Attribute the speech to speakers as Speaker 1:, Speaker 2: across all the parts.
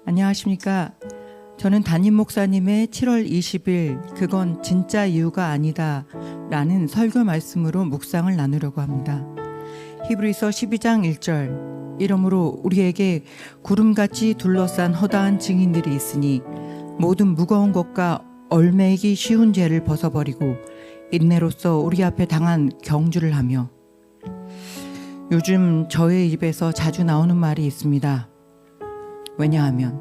Speaker 1: 안녕하십니까. 저는 담임 목사님의 7월 20일 그건 진짜 이유가 아니다 라는 설교 말씀으로 묵상을 나누려고 합니다. 히브리서 12장 1절 이러므로 우리에게 구름같이 둘러싼 허다한 증인들이 있으니 모든 무거운 것과 얼매이기 쉬운 죄를 벗어버리고 인내로써 우리 앞에 당한 경주를 하며. 요즘 저의 입에서 자주 나오는 말이 있습니다. 왜냐하면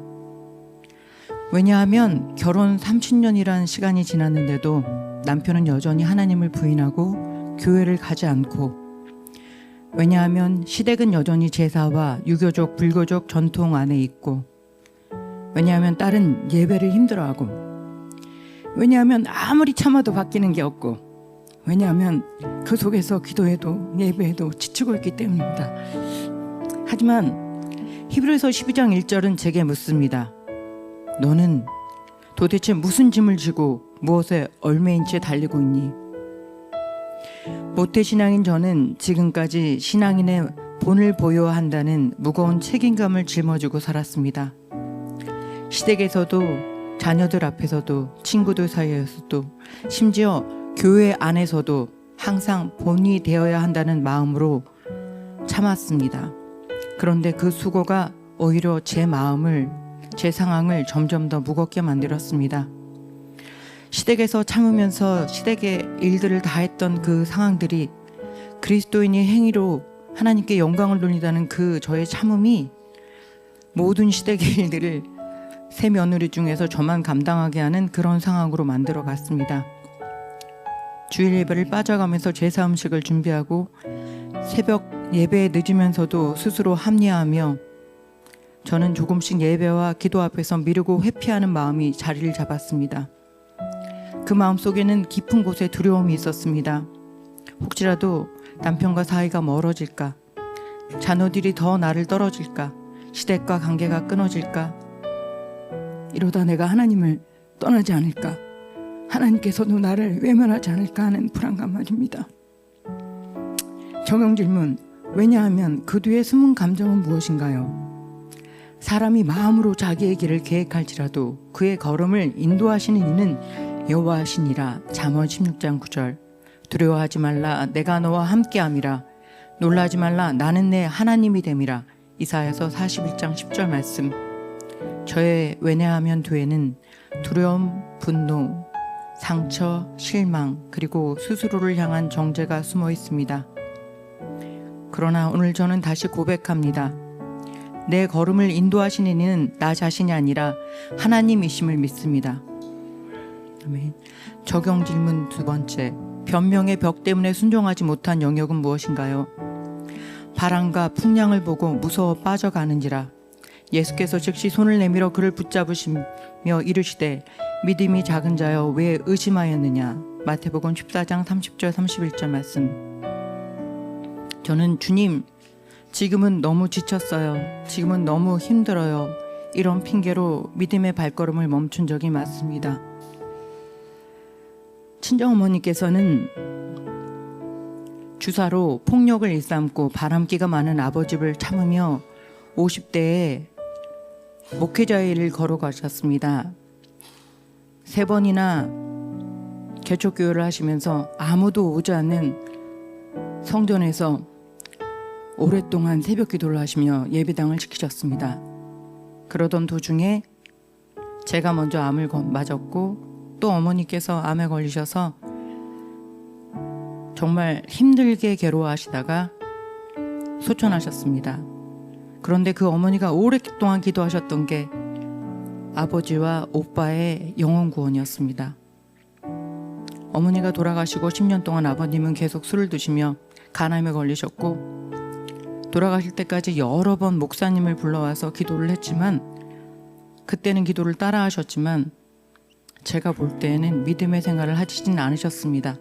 Speaker 1: 결혼 30년이란 시간이 지났는데도 남편은 여전히 하나님을 부인하고 교회를 가지 않고, 왜냐하면 시댁은 여전히 제사와 유교적 불교적 전통 안에 있고, 왜냐하면 딸은 예배를 힘들어하고, 왜냐하면 아무리 참아도 바뀌는 게 없고, 왜냐하면 그 속에서 기도해도 예배해도 지치고 있기 때문입니다. 하지만 히브리서 12장 1절은 제게 묻습니다. 너는 도대체 무슨 짐을 지고 무엇에 얼매인 채 달리고 있니? 모태신앙인 저는 지금까지 신앙인의 본을 보여야 한다는 무거운 책임감을 짊어지고 살았습니다. 시댁에서도 자녀들 앞에서도 친구들 사이에서도 심지어 교회 안에서도 항상 본이 되어야 한다는 마음으로 참았습니다. 그런데 그 수고가 오히려 제 마음을, 제 상황을 점점 더 무겁게 만들었습니다. 시댁에서 참으면서 시댁의 일들을 다 했던 그 상황들이 그리스도인의 행위로 하나님께 영광을 돌리다는 그 저의 참음이 모든 시댁의 일들을 세 며느리 중에서 저만 감당하게 하는 그런 상황으로 만들어 갔습니다. 주일 예배를 빠져가면서 제사 음식을 준비하고 새벽 예배에 늦으면서도 스스로 합리화하며 저는 조금씩 예배와 기도 앞에서 미루고 회피하는 마음이 자리를 잡았습니다. 그 마음 속에는 깊은 곳에 두려움이 있었습니다. 혹시라도 남편과 사이가 멀어질까, 자녀들이 더 나를 떨어질까, 시댁과 관계가 끊어질까, 이러다 내가 하나님을 떠나지 않을까, 하나님께서도 나를 외면하지 않을까 하는 불안감 말입니다. 적용 질문. 왜냐하면 그 뒤에 숨은 감정은 무엇인가요? 사람이 마음으로 자기의 길을 계획할지라도 그의 걸음을 인도하시는 이는 여호와시니라. 잠언 16장 9절. 두려워하지 말라, 내가 너와 함께함이라. 놀라지 말라, 나는 내 하나님이 됨이라. 이사야서 41장 10절 말씀. 저의 왜냐하면 뒤에는 두려움, 분노, 상처, 실망, 그리고 스스로를 향한 정죄가 숨어 있습니다. 그러나 오늘 저는 다시 고백합니다. 내 걸음을 인도하시는 이는 나 자신이 아니라 하나님이심을 믿습니다. 아멘. 적용 질문 두 번째. 변명의 벽 때문에 순종하지 못한 영역은 무엇인가요? 바람과 풍랑을 보고 무서워 빠져가는지라. 예수께서 즉시 손을 내밀어 그를 붙잡으시며 이르시되 믿음이 작은 자여 왜 의심하였느냐. 마태복음 14장 30절 31절 말씀. 저는 주님, 지금은 너무 지쳤어요. 지금은 너무 힘들어요. 이런 핑계로 믿음의 발걸음을 멈춘 적이 많습니다. 친정어머니께서는 주사로 폭력을 일삼고 바람기가 많은 아버지를 참으며 50대에 목회자의 일을 걸어가셨습니다. 3번이나 개척교회를 하시면서 아무도 오지 않는 성전에서 오랫동안 새벽 기도를 하시며 예배당을 지키셨습니다. 그러던 도중에 제가 먼저 암을 맞았고 또 어머니께서 암에 걸리셔서 정말 힘들게 괴로워하시다가 소천하셨습니다. 그런데 그 어머니가 오랫동안 기도하셨던 게 아버지와 오빠의 영혼 구원이었습니다. 어머니가 돌아가시고 10년 동안 아버님은 계속 술을 드시며 간암에 걸리셨고 돌아가실 때까지 여러 번 목사님을 불러와서 기도를 했지만 그때는 기도를 따라 하셨지만 제가 볼 때에는 믿음의 생활을 하시진 않으셨습니다.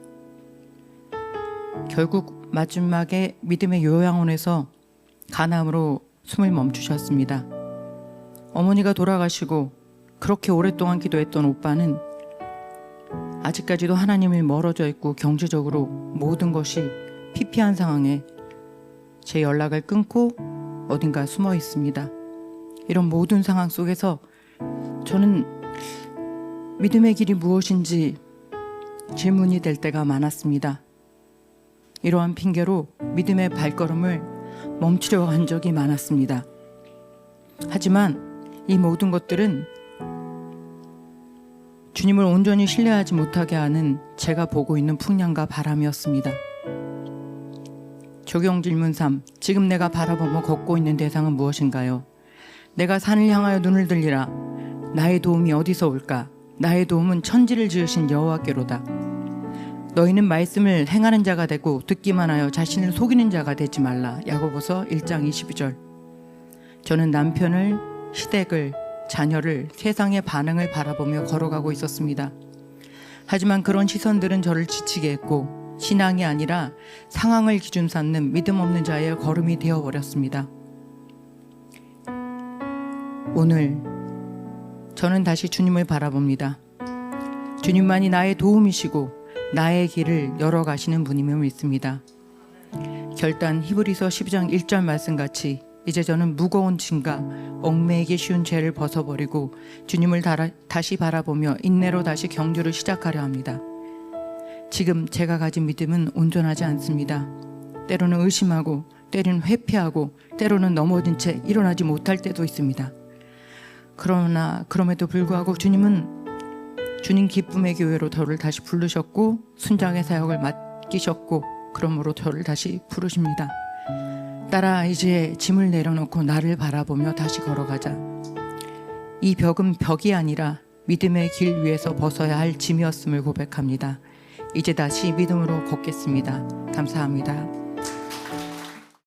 Speaker 1: 결국 마지막에 믿음의 요양원에서 간암으로 숨을 멈추셨습니다. 어머니가 돌아가시고 그렇게 오랫동안 기도했던 오빠는 아직까지도 하나님을 멀어져 있고 경제적으로 모든 것이 피폐한 상황에 제 연락을 끊고 어딘가 숨어 있습니다. 이런 모든 상황 속에서 저는 믿음의 길이 무엇인지 질문이 될 때가 많았습니다. 이러한 핑계로 믿음의 발걸음을 멈추려 한 적이 많았습니다. 하지만 이 모든 것들은 주님을 온전히 신뢰하지 못하게 하는 제가 보고 있는 풍랑과 바람이었습니다. 적용 질문 3. 지금 내가 바라보며 걷고 있는 대상은 무엇인가요? 내가 산을 향하여 눈을 들리라. 나의 도움이 어디서 올까? 나의 도움은 천지를 지으신 여호와께로다. 너희는 말씀을 행하는 자가 되고 듣기만 하여 자신을 속이는 자가 되지 말라. 야고보서 1장 22절. 저는 남편을, 시댁을, 자녀를, 세상의 반응을 바라보며 걸어가고 있었습니다. 하지만 그런 시선들은 저를 지치게 했고 신앙이 아니라 상황을 기준 삼는 믿음 없는 자의 걸음이 되어버렸습니다. 오늘 저는 다시 주님을 바라봅니다. 주님만이 나의 도움이시고 나의 길을 열어가시는 분임을 믿습니다. 결단 히브리서 12장 1절 말씀같이 이제 저는 무거운 짐과 얽매이기 쉬운 죄를 벗어버리고 주님을 다시 바라보며 인내로 다시 경주를 시작하려 합니다. 지금 제가 가진 믿음은 온전하지 않습니다. 때로는 의심하고 때로는 회피하고 때로는 넘어진 채 일어나지 못할 때도 있습니다. 그러나 그럼에도 불구하고 주님은 주님 기쁨의 교회로 저를 다시 부르셨고 순장의 사역을 맡기셨고 그러므로 저를 다시 부르십니다. 따라 이제 짐을 내려놓고 나를 바라보며 다시 걸어가자. 이 벽은 벽이 아니라 믿음의 길 위에서 벗어야 할 짐이었음을 고백합니다. 이제 다시 믿음으로 걷겠습니다. 감사합니다.